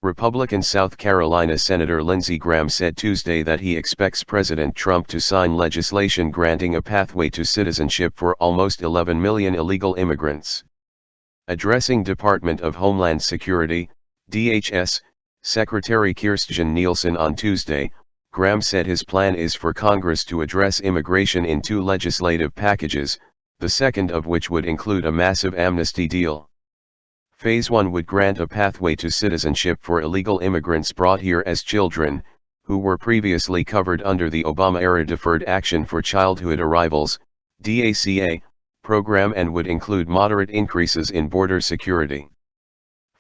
Republican South Carolina Senator Lindsey Graham said Tuesday that he expects President Trump to sign legislation granting a pathway to citizenship for almost 11 million illegal immigrants. Addressing Department of Homeland Security, DHS, Secretary Kirstjen Nielsen on Tuesday, Graham said his plan is for Congress to address immigration in two legislative packages, the second of which would include a massive amnesty deal. Phase 1 would grant a pathway to citizenship for illegal immigrants brought here as children, who were previously covered under the Obama-era Deferred Action for Childhood Arrivals, DACA, program and would include moderate increases in border security.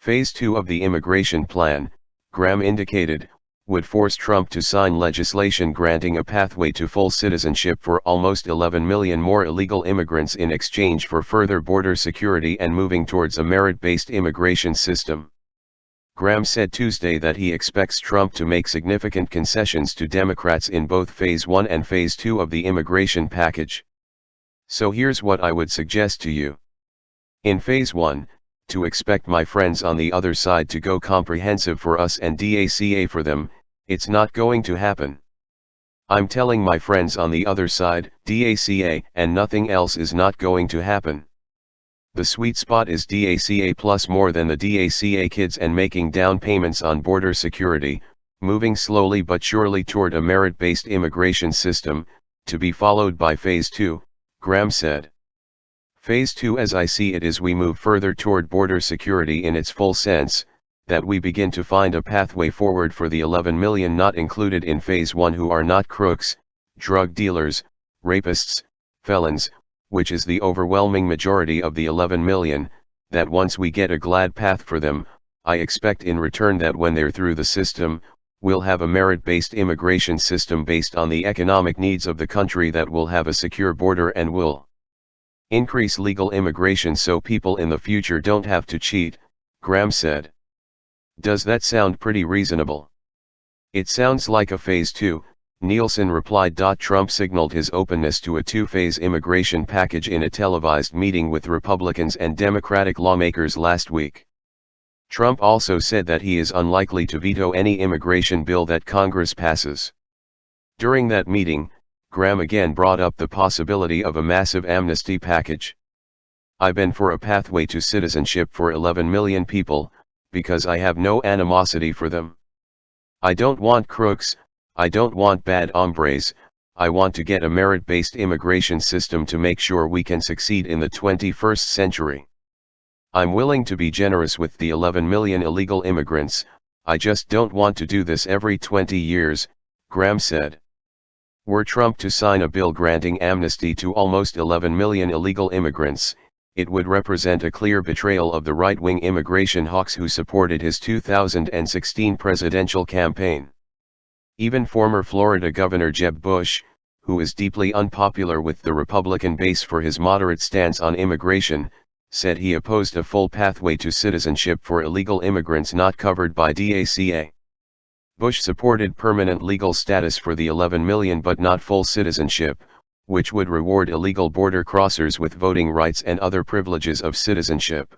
Phase 2 of the immigration plan, Graham indicated, would force Trump to sign legislation granting a pathway to full citizenship for almost 11 million more illegal immigrants in exchange for further border security and moving towards a merit-based immigration system. Graham said Tuesday that he expects Trump to make significant concessions to Democrats in both Phase 1 and Phase 2 of the immigration package. So here's what I would suggest to you. In Phase 1, to expect my friends on the other side to go comprehensive for us and DACA for them, it's not going to happen. I'm telling my friends on the other side, DACA and nothing else is not going to happen. The sweet spot is DACA plus more than the DACA kids and making down payments on border security, moving slowly but surely toward a merit-based immigration system, to be followed by Phase 2, Graham said. Phase 2 as I see it is we move further toward border security in its full sense, that we begin to find a pathway forward for the 11 million not included in Phase 1 who are not crooks, drug dealers, rapists, felons, which is the overwhelming majority of the 11 million, that once we get a glad path for them, I expect in return that when they're through the system, we'll have a merit-based immigration system based on the economic needs of the country that will have a secure border and will increase legal immigration so people in the future don't have to cheat, Graham said. Does that sound pretty reasonable? It sounds like a Phase 2, Nielsen replied. Trump signaled his openness to a two-phase immigration package in a televised meeting with Republicans and Democratic lawmakers last week. Trump also said that he is unlikely to veto any immigration bill that Congress passes. During that meeting, Graham again brought up the possibility of a massive amnesty package. I've been for a pathway to citizenship for 11 million people, because I have no animosity for them. I don't want crooks, I don't want bad hombres, I want to get a merit-based immigration system to make sure we can succeed in the 21st century. I'm willing to be generous with the 11 million illegal immigrants, I just don't want to do this every 20 years, Graham said. Were Trump to sign a bill granting amnesty to almost 11 million illegal immigrants, it would represent a clear betrayal of the right-wing immigration hawks who supported his 2016 presidential campaign. Even former Florida Governor Jeb Bush, who is deeply unpopular with the Republican base for his moderate stance on immigration, said he opposed a full pathway to citizenship for illegal immigrants not covered by DACA. Bush supported permanent legal status for the 11 million but not full citizenship, which would reward illegal border crossers with voting rights and other privileges of citizenship.